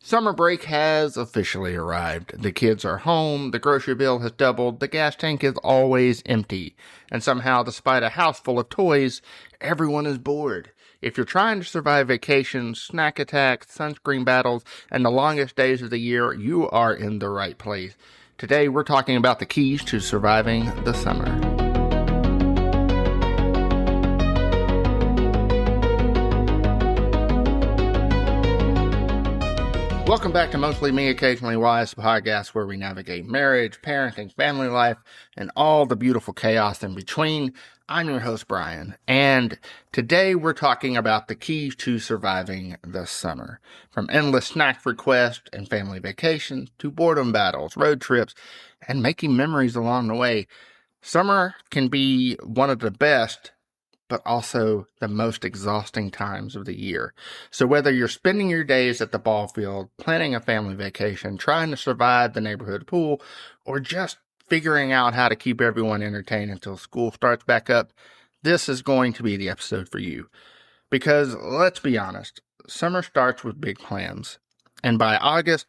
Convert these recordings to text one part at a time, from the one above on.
Summer break has officially arrived. The kids are home, the grocery bill has doubled, the gas tank is always empty, and somehow, despite a house full of toys, everyone is bored. If you're trying to survive vacations, snack attacks, sunscreen battles, and the longest days of the year, you are in the right place. Today, we're talking about the keys to surviving the summer. Welcome back to Mostly Me, Occasionally Wise, the podcast where we navigate marriage, parenting, family life, and all the beautiful chaos in between. I'm your host, Brian, and today we're talking about the keys to surviving the summer. From endless snack requests and family vacations to boredom battles, road trips, and making memories along the way. Summer can be one of the best, but also the most exhausting times of the year. So whether you're spending your days at the ball field, planning a family vacation, trying to survive the neighborhood pool, or just figuring out how to keep everyone entertained until school starts back up, this is going to be the episode for you. Because let's be honest, summer starts with big plans. And by August,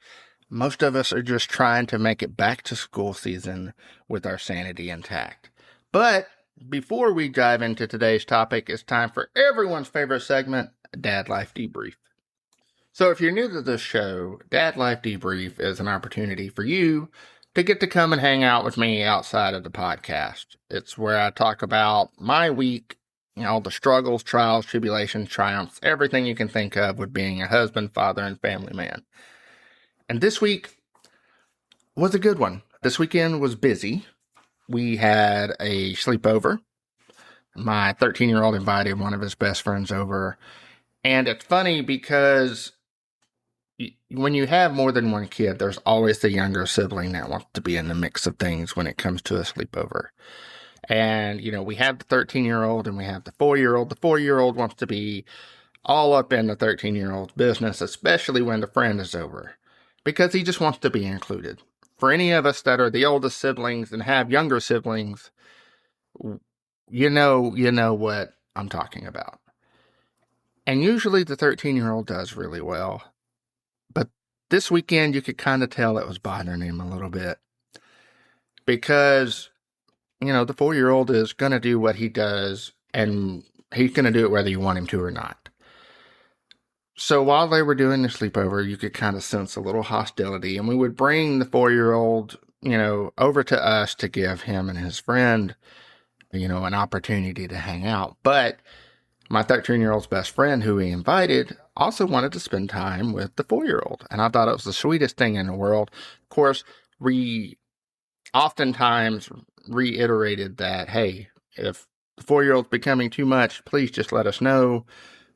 most of us are just trying to make it back to school season with our sanity intact. But before we dive into today's topic, it's time for everyone's favorite segment, Dad Life Debrief. So if you're new to this show, Dad Life Debrief is an opportunity for you to get to come and hang out with me outside of the podcast. It's where I talk about my week, the struggles, trials, tribulations, triumphs, everything you can think of with being a husband, father, and family man. And this week was a good one. This weekend was busy. We had a sleepover. My 13-year-old invited one of his best friends over. And it's funny because when you have more than one kid, there's always the younger sibling that wants to be in the mix of things when it comes to a sleepover. And, we have the 13-year-old and we have the 4-year-old. The 4-year-old wants to be all up in the 13-year-old's business, especially when the friend is over, because he just wants to be included. For any of us that are the oldest siblings and have younger siblings, you know what I'm talking about. And usually the 13-year-old does really well. But this weekend, you could kind of tell it was bothering him a little bit. Because, the 4-year-old is going to do what he does, and he's going to do it whether you want him to or not. So while they were doing the sleepover, you could kind of sense a little hostility, and we would bring the 4-year-old, over to us to give him and his friend, an opportunity to hang out. But my 13-year-old's best friend, who he invited, also wanted to spend time with the 4-year-old, and I thought it was the sweetest thing in the world. Of course, we oftentimes reiterated that, hey, if the 4-year-old's becoming too much, please just let us know.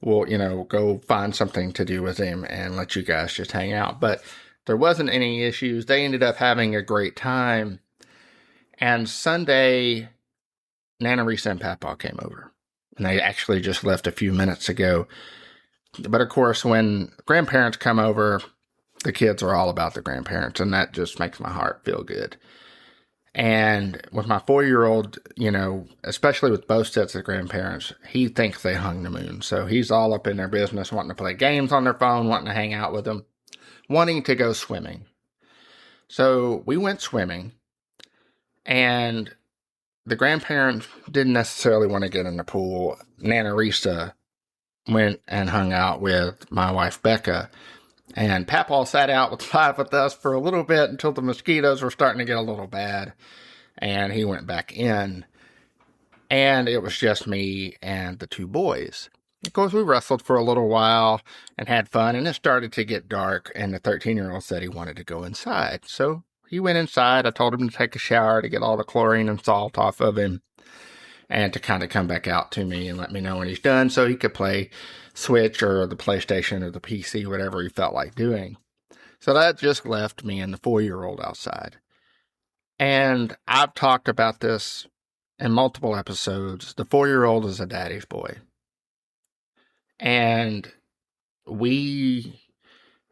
We'll, go find something to do with him and let you guys just hang out. But there wasn't any issues. They ended up having a great time. And Sunday, Nana, Risa, and Papa came over. And they actually just left a few minutes ago. But of course, when grandparents come over, the kids are all about the grandparents. And that just makes my heart feel good. And with my 4-year-old, especially with both sets of grandparents, he thinks they hung the moon. So he's all up in their business, wanting to play games on their phone, wanting to hang out with them, wanting to go swimming. So we went swimming, and the grandparents didn't necessarily want to get in the pool. Nana Risa went and hung out with my wife, Becca. And Papaw sat out with us for a little bit until the mosquitoes were starting to get a little bad. And he went back in. And it was just me and the two boys. Of course, we wrestled for a little while and had fun. And it started to get dark. And the 13-year-old said he wanted to go inside. So he went inside. I told him to take a shower to get all the chlorine and salt off of him. And to kind of come back out to me and let me know when he's done so he could play Switch or the PlayStation or the PC, whatever he felt like doing. So that just left me and the 4-year-old outside. And I've talked about this in multiple episodes. The 4-year-old is a daddy's boy. And we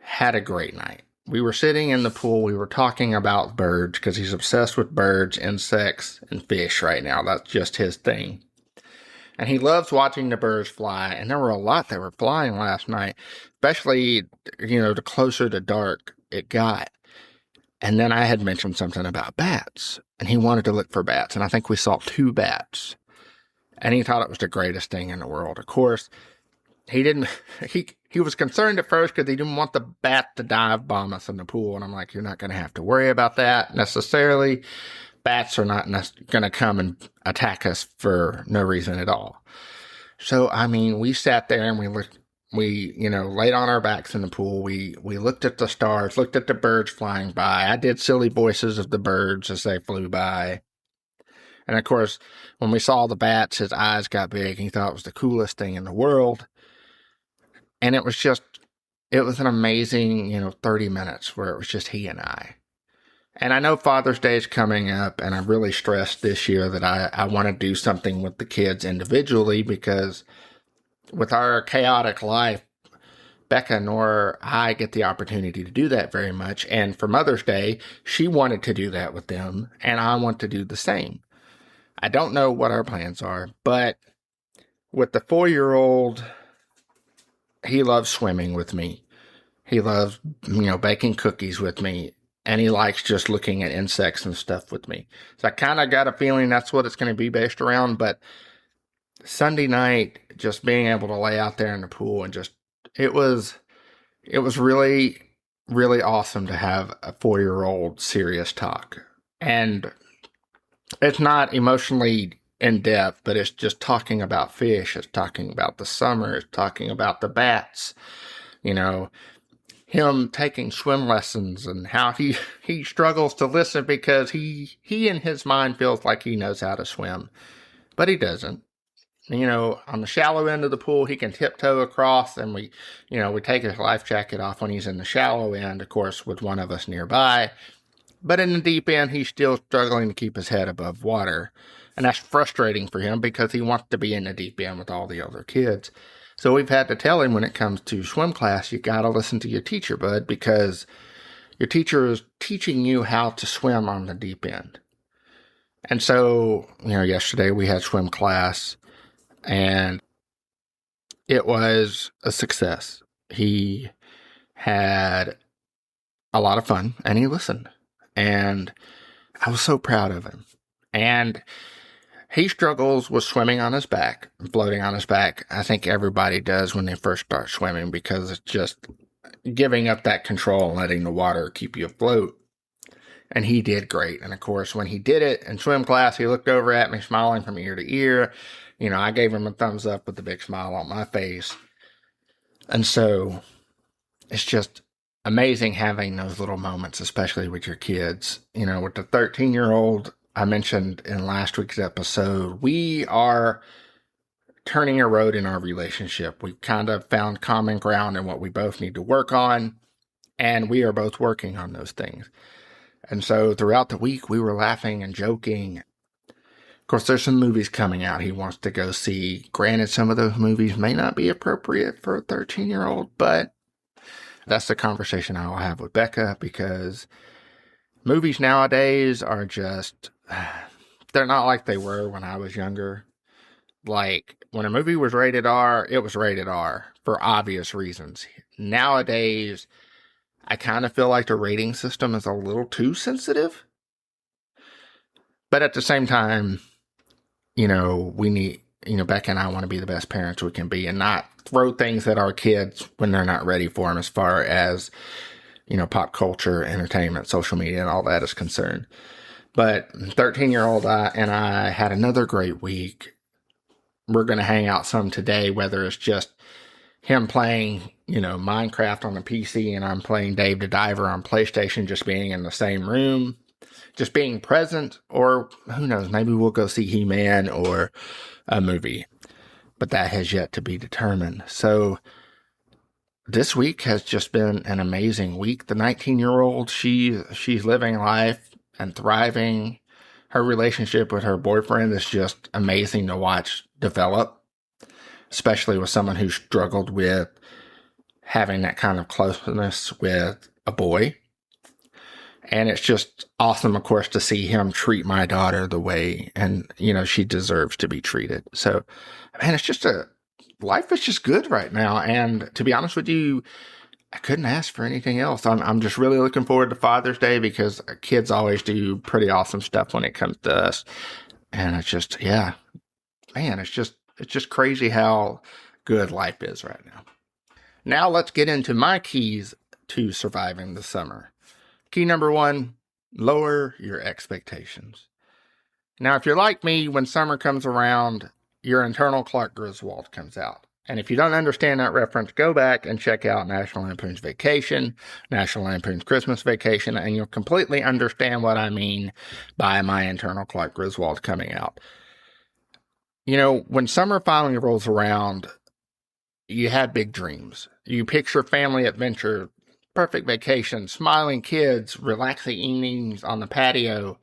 had a great night. We were sitting in the pool. We were talking about birds because he's obsessed with birds, insects, and fish right now. That's just his thing. And he loves watching the birds fly. And there were a lot that were flying last night, especially, the closer to dark it got. And then I had mentioned something about bats, and he wanted to look for bats. And I think we saw 2 bats. And he thought it was the greatest thing in the world. Of course, he didn't, he was concerned at first because he didn't want the bat to dive bomb us in the pool. And I'm like, you're not going to have to worry about that necessarily. Bats are not going to come and attack us for no reason at all. So, we sat there and we laid on our backs in the pool. We looked at the stars, looked at the birds flying by. I did silly voices of the birds as they flew by. And of course, when we saw the bats, his eyes got big. He thought it was the coolest thing in the world. And it was an amazing, 30 minutes where it was just he and I. And I know Father's Day is coming up, and I'm really stressed this year that I want to do something with the kids individually, because with our chaotic life, Becca nor I get the opportunity to do that very much. And for Mother's Day, she wanted to do that with them, and I want to do the same. I don't know what our plans are, but with the 4-year-old, he loves swimming with me. He loves, baking cookies with me. And he likes just looking at insects and stuff with me. So I kind of got a feeling that's what it's going to be based around. But Sunday night, just being able to lay out there in the pool and it was really, really awesome to have a 4-year-old serious talk. And it's not emotionally in depth, but it's just talking about fish. It's talking about the summer. It's talking about the bats, him taking swim lessons and how he struggles to listen because he in his mind feels like he knows how to swim, but he doesn't. On the shallow end of the pool, he can tiptoe across, and we take his life jacket off when he's in the shallow end, of course, with one of us nearby. But in the deep end, he's still struggling to keep his head above water. And that's frustrating for him because he wants to be in the deep end with all the other kids. So we've had to tell him when it comes to swim class, you got to listen to your teacher, bud, because your teacher is teaching you how to swim on the deep end. And so, yesterday we had swim class, and it was a success. He had a lot of fun, and he listened. And I was so proud of him. And he struggles with swimming on his back, floating on his back. I think everybody does when they first start swimming, because it's just giving up that control and letting the water keep you afloat. And he did great. And of course, when he did it in swim class, he looked over at me smiling from ear to ear. I gave him a thumbs up with a big smile on my face. And so it's just amazing having those little moments, especially with your kids. With the 13-year-old, I mentioned in last week's episode, we are turning a road in our relationship. We kind of found common ground in what we both need to work on, and we are both working on those things. And so throughout the week, we were laughing and joking. Of course, there's some movies coming out he wants to go see. Granted, some of those movies may not be appropriate for a 13-year-old, but that's the conversation I'll have with Becca, because movies nowadays are just, they're not like they were when I was younger. Like, when a movie was rated R, it was rated R for obvious reasons. Nowadays, I kind of feel like the rating system is a little too sensitive. But at the same time, we need, Becca and I want to be the best parents we can be and not throw things at our kids when they're not ready for them, as far as, pop culture, entertainment, social media, and all that is concerned. But 13-year-old and I had another great week. We're going to hang out some today, whether it's just him playing, Minecraft on the PC and I'm playing Dave the Diver on PlayStation, just being in the same room, just being present, or who knows, maybe we'll go see He-Man or a movie. But that has yet to be determined. So this week has just been an amazing week. The 19-year-old, she's living life and thriving. Her relationship with her boyfriend is just amazing to watch develop, especially with someone who struggled with having that kind of closeness with a boy. And it's just awesome, of course, to see him treat my daughter the way, and, she deserves to be treated. So, man, life is just good right now. And to be honest with you, I couldn't ask for anything else. I'm just really looking forward to Father's Day because kids always do pretty awesome stuff when it comes to us. And it's just, yeah, man, it's just crazy how good life is right now. Now let's get into my keys to surviving the summer. Key number 1, lower your expectations. Now, if you're like me, when summer comes around, your internal Clark Griswold comes out. And if you don't understand that reference, go back and check out National Lampoon's Vacation, National Lampoon's Christmas Vacation, and you'll completely understand what I mean by my internal Clark Griswold coming out. When summer finally rolls around, you have big dreams. You picture family adventure, perfect vacation, smiling kids, relaxing evenings on the patio.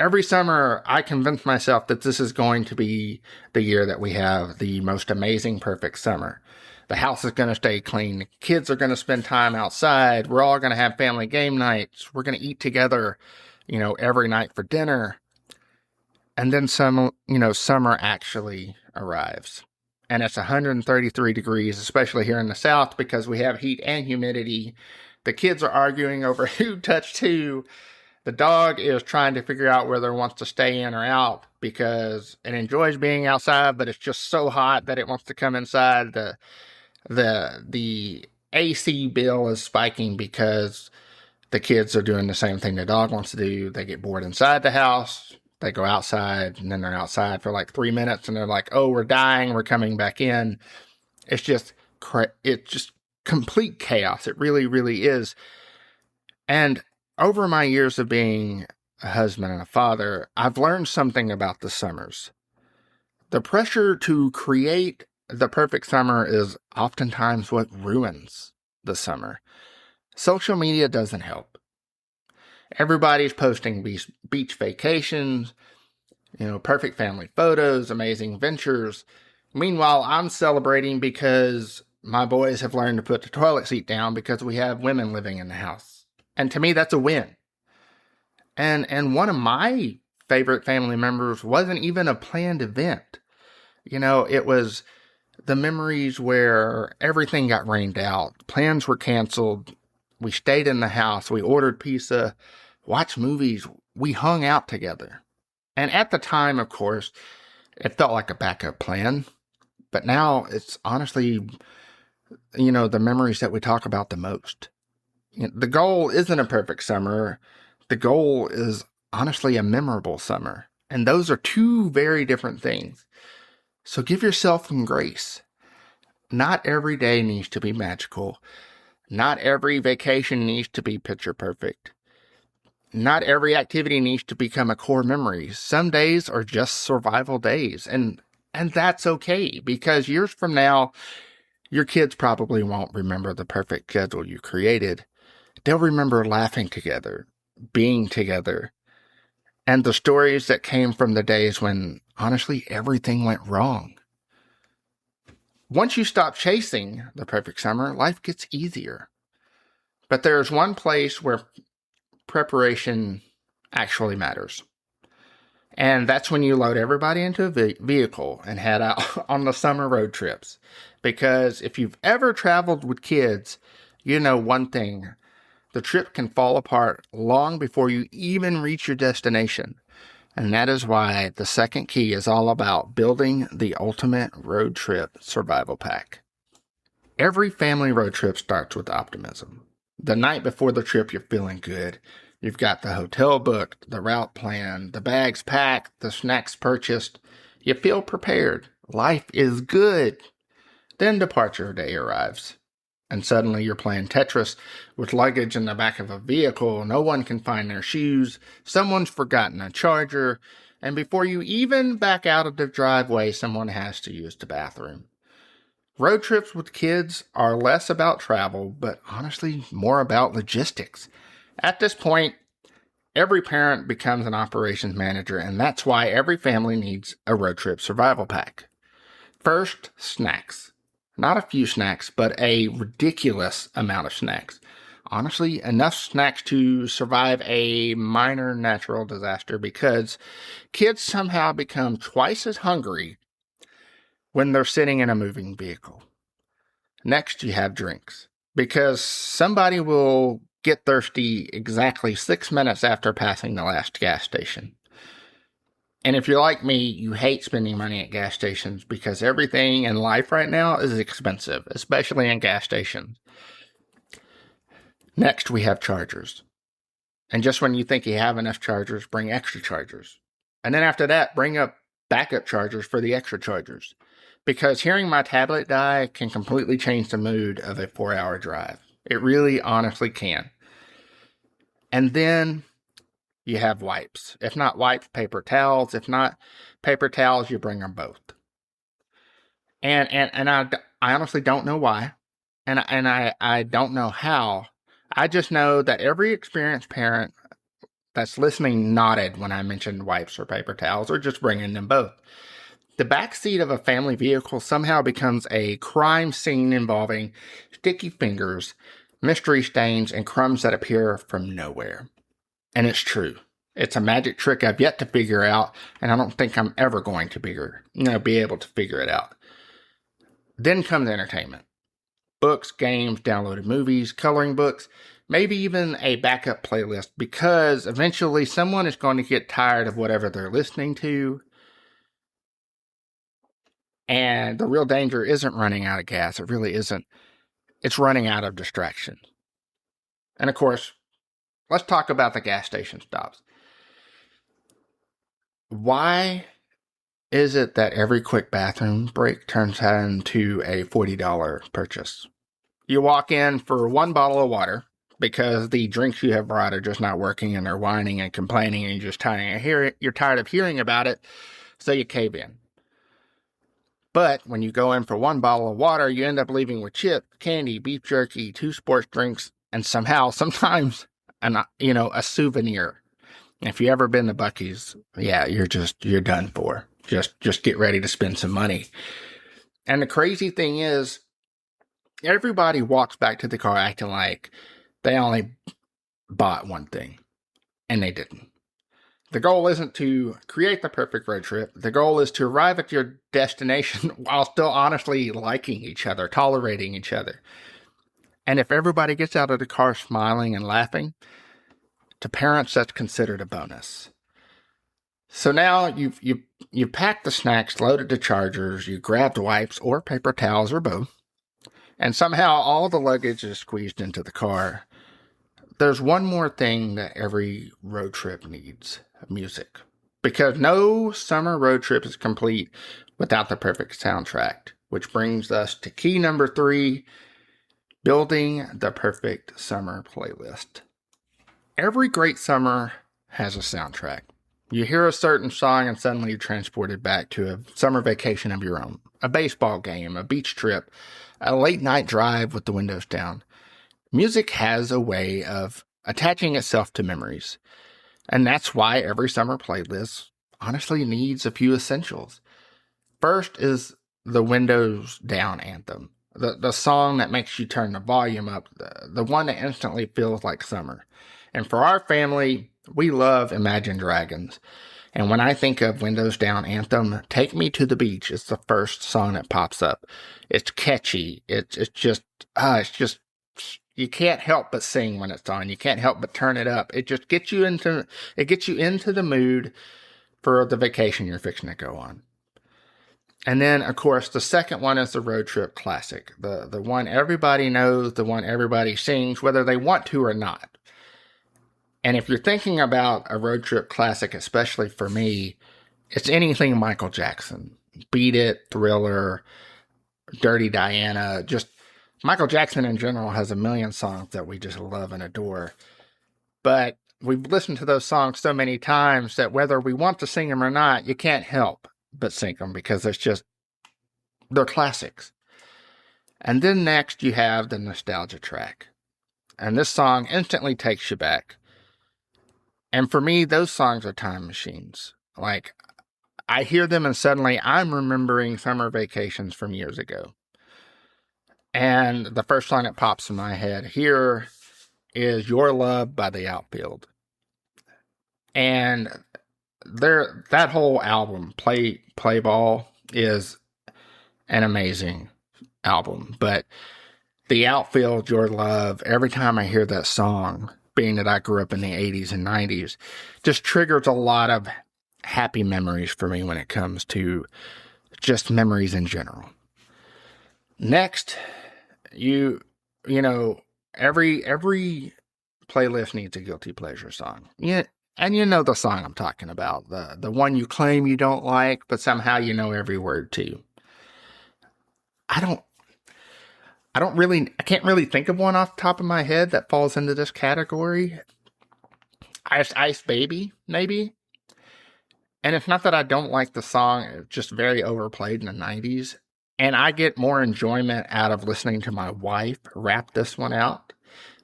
Every summer, I convince myself that this is going to be the year that we have the most amazing, perfect summer. The house is going to stay clean. The kids are going to spend time outside. We're all going to have family game nights. We're going to eat together, every night for dinner. And then summer actually arrives. And it's 133 degrees, especially here in the South, because we have heat and humidity. The kids are arguing over who touched who. The dog is trying to figure out whether it wants to stay in or out because it enjoys being outside, but it's just so hot that it wants to come inside. The AC bill is spiking because the kids are doing the same thing the dog wants to do. They get bored inside the house. They go outside, and then they're outside for like 3 minutes, and they're like, "Oh, we're dying. We're coming back in." It's just complete chaos. It really, really is. And over my years of being a husband and a father, I've learned something about the summers. The pressure to create the perfect summer is oftentimes what ruins the summer. Social media doesn't help. Everybody's posting beach vacations, perfect family photos, amazing ventures. Meanwhile, I'm celebrating because my boys have learned to put the toilet seat down because we have women living in the house. And to me, that's a win. And one of my favorite family members wasn't even a planned event. It was the memories where everything got rained out. Plans were canceled. We stayed in the house. We ordered pizza, watched movies. We hung out together. And at the time, of course, it felt like a backup plan. But now it's honestly, the memories that we talk about the most. The goal isn't a perfect summer. The goal is honestly a memorable summer. And those are two very different things. So give yourself some grace. Not every day needs to be magical. Not every vacation needs to be picture perfect. Not every activity needs to become a core memory. Some days are just survival days. And that's okay, because years from now, your kids probably won't remember the perfect schedule you created. They'll remember laughing together, being together, and the stories that came from the days when, honestly, everything went wrong. Once you stop chasing the perfect summer, life gets easier. But there's one place where preparation actually matters. And that's when you load everybody into a vehicle and head out on the summer road trips. Because if you've ever traveled with kids, you know one thing. The trip can fall apart long before you even reach your destination. And that is why the second key is all about building the ultimate road trip survival pack. Every family road trip starts with optimism. The night before the trip, you're feeling good. You've got the hotel booked, the route planned, the bags packed, the snacks purchased. You feel prepared. Life is good. Then departure day arrives. And suddenly you're playing Tetris with luggage in the back of a vehicle. No one can find their shoes. Someone's forgotten a charger. And before you even back out of the driveway, someone has to use the bathroom. Road trips with kids are less about travel, but honestly more about logistics. At this point, every parent becomes an operations manager, and that's why every family needs a road trip survival pack. First, snacks. Not a few snacks, but a ridiculous amount of snacks. honestly, enough snacks to survive a minor natural disaster because kids somehow become twice as hungry when they're sitting in a moving vehicle. Next, you have drinks because somebody will get thirsty exactly 6 minutes after passing the last gas station. And if you're like me, you hate spending money at gas stations because everything in life right now is expensive, especially in gas stations. Next, we have chargers. And just when you think you have enough chargers, bring extra chargers. And then after that, bring up backup chargers for the extra chargers. Because hearing my tablet die can completely change the mood of a 4-hour drive. It really honestly can. And then you have wipes. If not wipes, paper towels. If not paper towels, you bring them both. And I honestly don't know why. And I don't know how. I just know that every experienced parent that's listening nodded when I mentioned wipes or paper towels or just bringing them both. The back seat of a family vehicle somehow becomes a crime scene involving sticky fingers, mystery stains, and crumbs that appear from nowhere. And it's true. It's a magic trick I've yet to figure out, and I don't think I'm ever going to be able to figure it out. Then comes entertainment. Books, games, downloaded movies, coloring books, maybe even a backup playlist, because eventually someone is going to get tired of whatever they're listening to. And the real danger isn't running out of gas. It really isn't. It's running out of distraction. And of course, let's talk about the gas station stops. Why is it that every quick bathroom break turns into a $40 purchase? You walk in for one bottle of water because the drinks you have brought are just not working and they're whining and complaining and you're tired of hearing about it, so you cave in. But when you go in for one bottle of water, you end up leaving with chips, candy, beef jerky, 2 sports drinks, and sometimes, a souvenir. If you ever been to Buc-ee's, yeah, you're done for. Just get ready to spend some money. And the crazy thing is, everybody walks back to the car acting like they only bought one thing, and they didn't. The goal isn't to create the perfect road trip. The goal is to arrive at your destination while still honestly liking each other, tolerating each other. And if everybody gets out of the car smiling and laughing, to parents, that's considered a bonus. So now you've packed the snacks, loaded the chargers, you grabbed wipes or paper towels or both, and somehow all the luggage is squeezed into the car. There's one more thing that every road trip needs: music. Because no summer road trip is complete without the perfect soundtrack, which brings us to key number 3, building the perfect summer playlist. Every great summer has a soundtrack. You hear a certain song and suddenly you're transported back to a summer vacation of your own, a baseball game, a beach trip, a late night drive with the windows down. Music has a way of attaching itself to memories. And that's why every summer playlist honestly needs a few essentials. First is the windows down anthem. The song that makes you turn the volume up. The one that instantly feels like summer. And for our family, we love Imagine Dragons. And when I think of Windows Down Anthem, Take Me to the Beach is the first song that pops up. It's catchy. It's just, you can't help but sing when it's on. You can't help but turn it up. It just gets you into the mood for the vacation you're fixing to go on. And then, of course, the second one is the road trip classic. The one everybody knows, the one everybody sings, whether they want to or not. And if you're thinking about a road trip classic, especially for me, it's anything Michael Jackson. Beat It, Thriller, Dirty Diana. Just Michael Jackson in general has a million songs that we just love and adore. But we've listened to those songs so many times that whether we want to sing them or not, you can't help but sing them because they're classics. And then next you have the nostalgia track. And this song instantly takes you back. And for me, those songs are time machines. Like, I hear them and suddenly I'm remembering summer vacations from years ago. And the first song that pops in my head here is Your Love by The Outfield. And that whole album, Play Ball, is an amazing album. But The Outfield, Your Love, every time I hear that song, being that I grew up in the 80s and 90s, just triggers a lot of happy memories for me when it comes to just memories in general. Next, you know, every playlist needs a guilty pleasure song. Yeah, and you know the song I'm talking about, the one you claim you don't like, but somehow you know every word too. I can't really think of one off the top of my head that falls into this category. Ice Baby, maybe. And it's not that I don't like the song, it's just very overplayed in the 90s. And I get more enjoyment out of listening to my wife rap this one out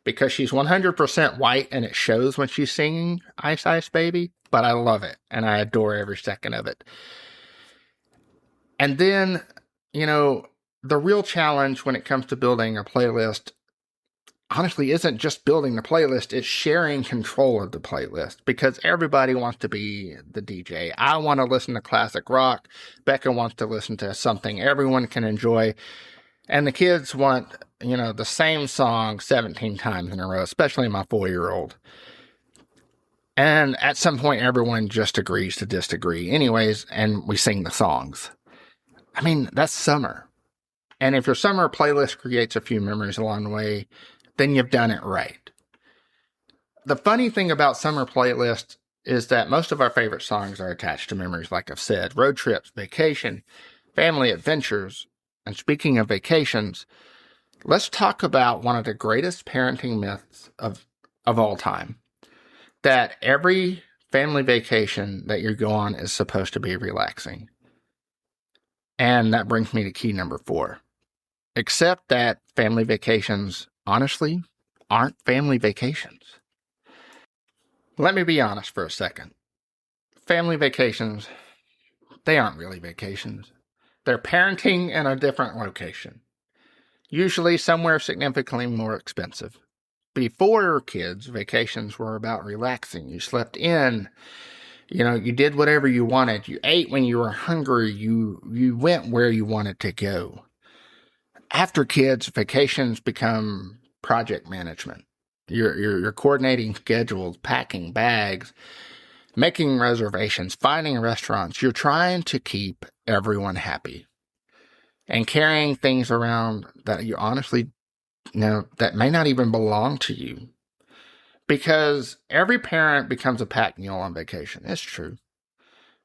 because she's 100% white and it shows when she's singing Ice Ice Baby, but I love it and I adore every second of it. And then, the real challenge when it comes to building a playlist honestly isn't just building the playlist, it's sharing control of the playlist because everybody wants to be the DJ. I want to listen to classic rock. Becca wants to listen to something everyone can enjoy. And the kids want, the same song 17 times in a row, especially my 4-year-old. And at some point, everyone just agrees to disagree anyways, and we sing the songs. I mean, that's summer. And if your summer playlist creates a few memories along the way, then you've done it right. The funny thing about summer playlists is that most of our favorite songs are attached to memories, like I've said, road trips, vacation, family adventures. And speaking of vacations, let's talk about one of the greatest parenting myths of all time. That every family vacation that you go on is supposed to be relaxing. And that brings me to key number 4. Except that family vacations, honestly, aren't family vacations. Let me be honest for a second. Family vacations, they aren't really vacations. They're parenting in a different location. Usually somewhere significantly more expensive. Before kids, vacations were about relaxing. You slept in. You did whatever you wanted. You ate when you were hungry. You went where you wanted to go. After kids, vacations become project management. You're coordinating schedules, packing bags, making reservations, finding restaurants. You're trying to keep everyone happy. And carrying things around that you honestly, that may not even belong to you. Because every parent becomes a pack mule on vacation. It's true.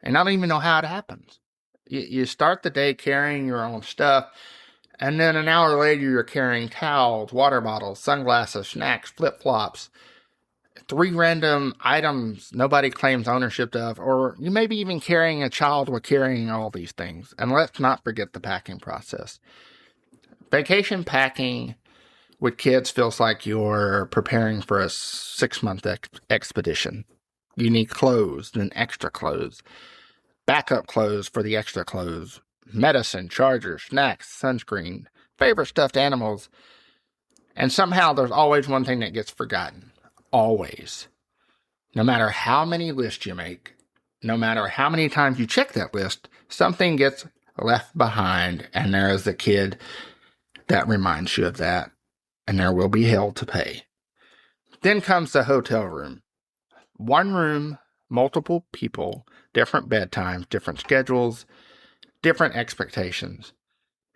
And I don't even know how it happens. You start the day carrying your own stuff, and then an hour later you're carrying towels, water bottles, sunglasses, snacks, flip-flops, 3 random items nobody claims ownership of, or you may be even carrying a child while carrying all these things. And let's not forget the packing process. Vacation packing with kids feels like you're preparing for a 6-month expedition. You need clothes, then extra clothes, backup clothes for the extra clothes, medicine, chargers, snacks, sunscreen, favorite stuffed animals, and somehow there's always one thing that gets forgotten. Always. No matter how many lists you make, no matter how many times you check that list, something gets left behind, and there is a kid that reminds you of that. And there will be hell to pay. Then comes the hotel room. 1 room, multiple people, different bedtimes, different schedules, different expectations.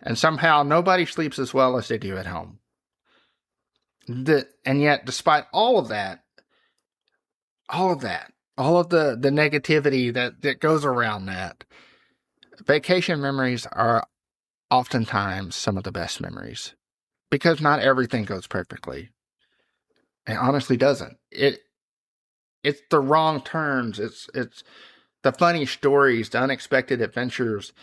And somehow nobody sleeps as well as they do at home. And yet, despite all of the negativity that goes around that, vacation memories are oftentimes some of the best memories. Because not everything goes perfectly. It honestly doesn't. It's the wrong turns. It's the funny stories, the unexpected adventures,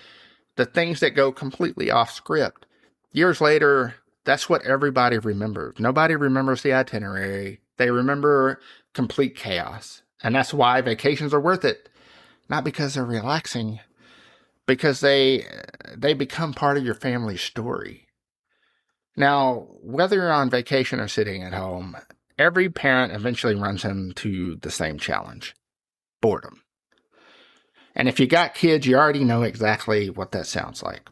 the things that go completely off script. Years later, that's what everybody remembers. Nobody remembers the itinerary. They remember complete chaos. And that's why vacations are worth it. Not because they're relaxing, because they become part of your family's story. Now, whether you're on vacation or sitting at home, every parent eventually runs into the same challenge: boredom. And if you got kids, you already know exactly what that sounds like.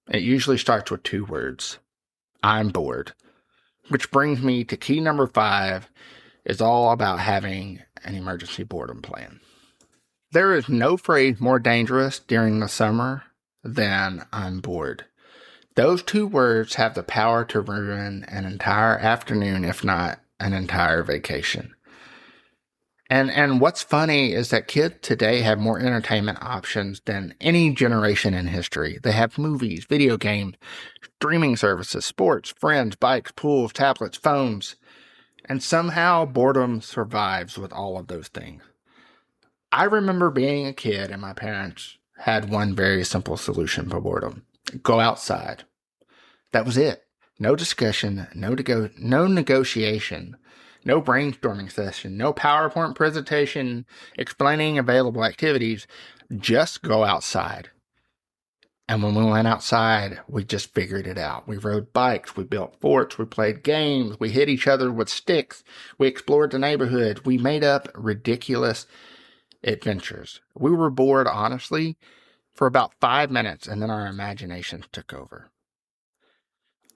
It usually starts with 2 words: I'm bored. Which brings me to key number 5, is all about having an emergency boredom plan. There is no phrase more dangerous during the summer than I'm bored. Those 2 words have the power to ruin an entire afternoon, if not an entire vacation. And what's funny is that kids today have more entertainment options than any generation in history. They have movies, video games, streaming services, sports, friends, bikes, pools, tablets, phones. And somehow boredom survives with all of those things. I remember being a kid and my parents had one very simple solution for boredom: go outside. That was it. No discussion, no negotiation, no brainstorming session, no PowerPoint presentation explaining available activities. Just go outside. And when we went outside, we just figured it out. We rode bikes, we built forts, we played games, we hit each other with sticks, we explored the neighborhood, we made up ridiculous adventures. We were bored, honestly, for about 5 minutes, and then our imaginations took over.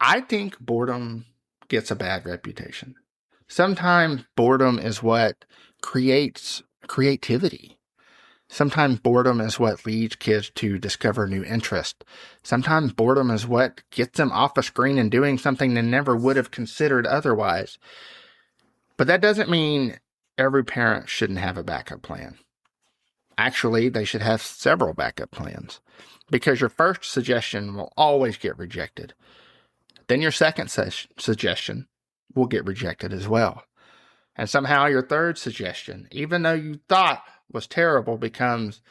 I think boredom gets a bad reputation. Sometimes boredom is what creates creativity. Sometimes boredom is what leads kids to discover new interests. Sometimes boredom is what gets them off a screen and doing something they never would have considered otherwise. But that doesn't mean every parent shouldn't have a backup plan. Actually, they should have several backup plans, because your first suggestion will always get rejected. Then your second suggestion will get rejected as well. And somehow your third suggestion, even though you thought was terrible, becomes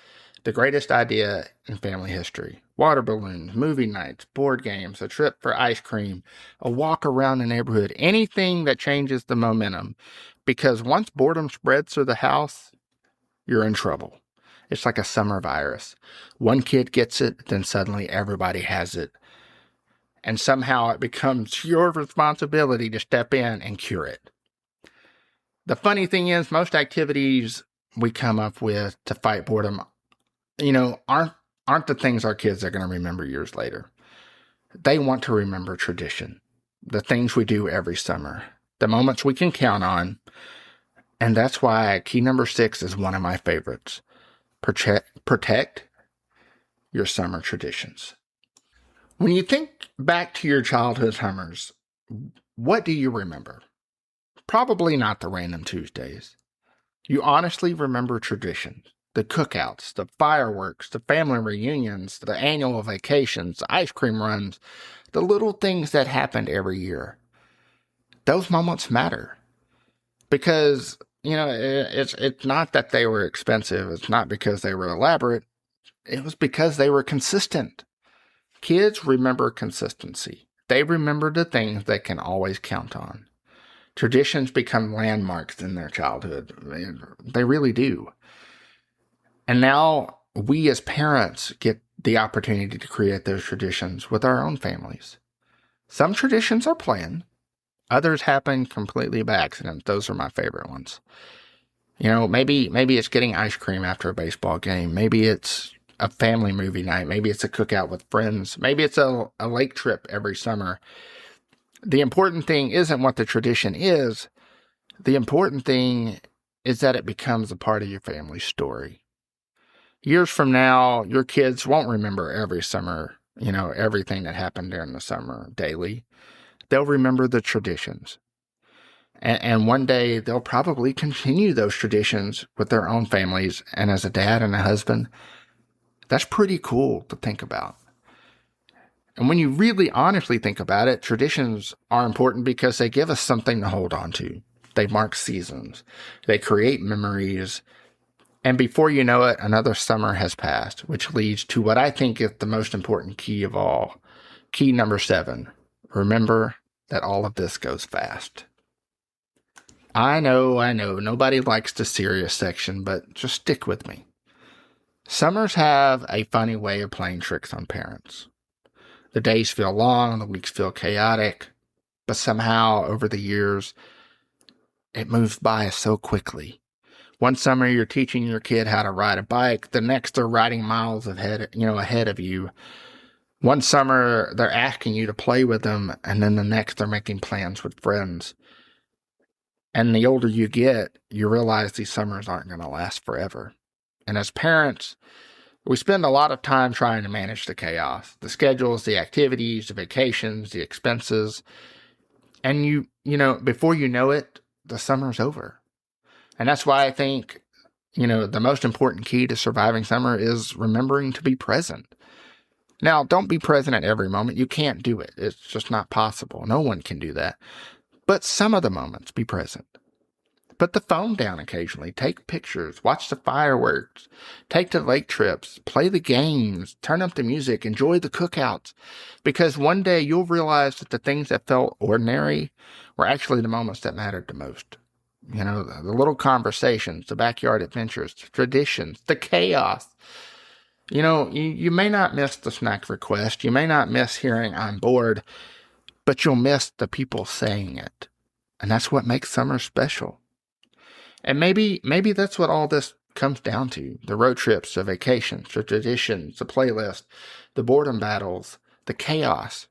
the greatest idea in family history. Water balloons, movie nights, board games, a trip for ice cream, a walk around the neighborhood, anything that changes the momentum. Because once boredom spreads through the house, you're in trouble. It's like a summer virus. One kid gets it, then suddenly everybody has it. And somehow it becomes your responsibility to step in and cure it. The funny thing is, most activities we come up with to fight boredom, aren't the things our kids are going to remember years later. They want to remember tradition, the things we do every summer, the moments we can count on. And that's why key number 6 is one of my favorites. Protect your summer traditions. When you think back to your childhood summers, what do you remember? Probably not the random Tuesdays. You honestly remember traditions, the cookouts, the fireworks, the family reunions, the annual vacations, the ice cream runs, the little things that happened every year. Those moments matter because, it's not that they were expensive. It's not because they were elaborate. It was because they were consistent. Kids remember consistency. They remember the things they can always count on. Traditions become landmarks in their childhood. They really do. And now we as parents get the opportunity to create those traditions with our own families. Some traditions are planned. Others happen completely by accident. Those are my favorite ones. Maybe it's getting ice cream after a baseball game. Maybe it's a family movie night. Maybe it's a cookout with friends. Maybe it's a lake trip every summer. The important thing isn't what the tradition is. The important thing is that it becomes a part of your family's story. Years from now, your kids won't remember every summer, everything that happened during the summer daily. They'll remember the traditions. And one day, they'll probably continue those traditions with their own families. And as a dad and a husband, that's pretty cool to think about. And when you really honestly think about it, traditions are important because they give us something to hold on to. They mark seasons. They create memories. And before you know it, another summer has passed, which leads to what I think is the most important key of all. Key number 7. Remember that all of this goes fast. I know, nobody likes the serious section, but just stick with me. Summers have a funny way of playing tricks on parents. The days feel long, the weeks feel chaotic, but somehow over the years, it moves by so quickly. One summer you're teaching your kid how to ride a bike. The next they're riding miles ahead of you. One summer they're asking you to play with them, and then the next they're making plans with friends. And the older you get, you realize these summers aren't going to last forever. And as parents, we spend a lot of time trying to manage the chaos, the schedules, the activities, the vacations, the expenses. And before you know it, the summer's over. And that's why I think, the most important key to surviving summer is remembering to be present. Now, don't be present at every moment. You can't do it. It's just not possible. No one can do that. But some of the moments, be present. Put the phone down occasionally. Take pictures. Watch the fireworks. Take the lake trips. Play the games. Turn up the music. Enjoy the cookouts. Because one day you'll realize that the things that felt ordinary were actually the moments that mattered the most. The little conversations, the backyard adventures, the traditions, the chaos. You may not miss the snack request. You may not miss hearing "I'm bored," but you'll miss the people saying it. And that's what makes summer special. And maybe that's what all this comes down to. The road trips, the vacations, the traditions, the playlist, the boredom battles, the chaos.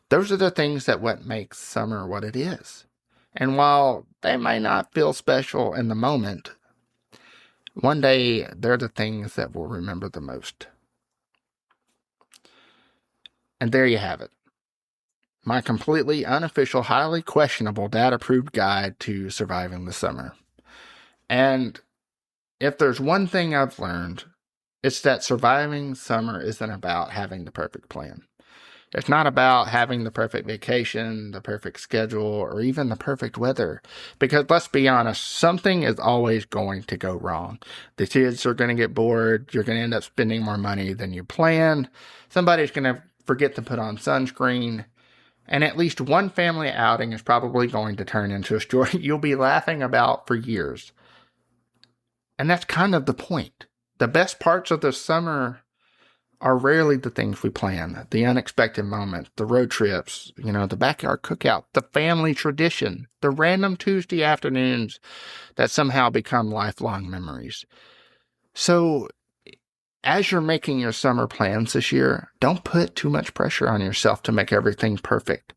Those are the things that what makes summer what it is. And while they may not feel special in the moment, one day they're the things that we'll remember the most. And there you have it. My completely unofficial, highly questionable, dad-approved guide to surviving the summer. And if there's one thing I've learned, it's that surviving summer isn't about having the perfect plan. It's not about having the perfect vacation, the perfect schedule, or even the perfect weather. Because let's be honest, something is always going to go wrong. The kids are going to get bored. You're going to end up spending more money than you planned. Somebody's going to forget to put on sunscreen. And at least one family outing is probably going to turn into a story you'll be laughing about for years. And that's kind of the point. The best parts of the summer are rarely the things we plan. The unexpected moments, the road trips, the backyard cookout, the family tradition, the random Tuesday afternoons that somehow become lifelong memories. So, as you're making your summer plans this year, don't put too much pressure on yourself to make everything perfect.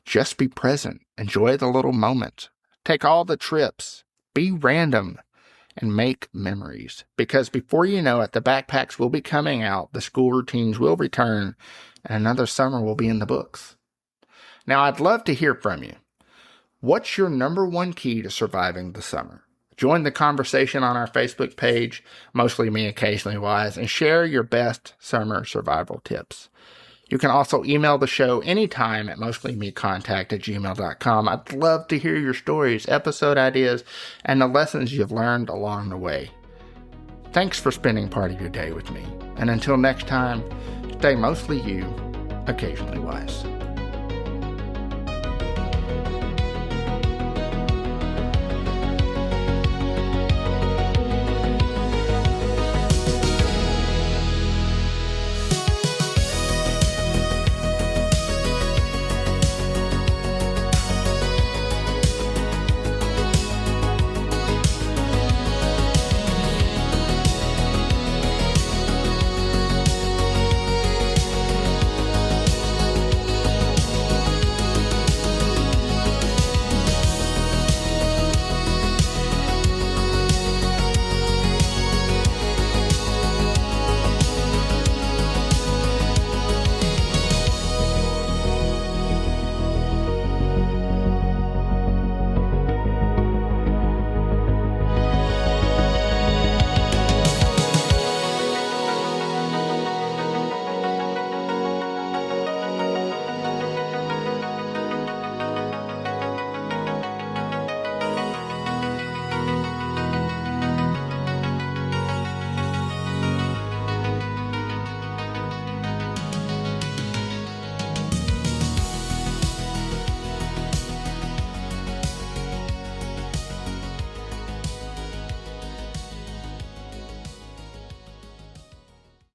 Just be present. Enjoy the little moments. Take all the trips. Be random. And make memories. Because before you know it, the backpacks will be coming out, the school routines will return, and another summer will be in the books. Now, I'd love to hear from you. What's your number one key to surviving the summer? Join the conversation on our Facebook page, Mostly Me Occasionally Wise, and share your best summer survival tips. You can also email the show anytime at mostlymecontact@gmail.com. I'd love to hear your stories, episode ideas, and the lessons you've learned along the way. Thanks for spending part of your day with me. And until next time, stay mostly you, occasionally wise.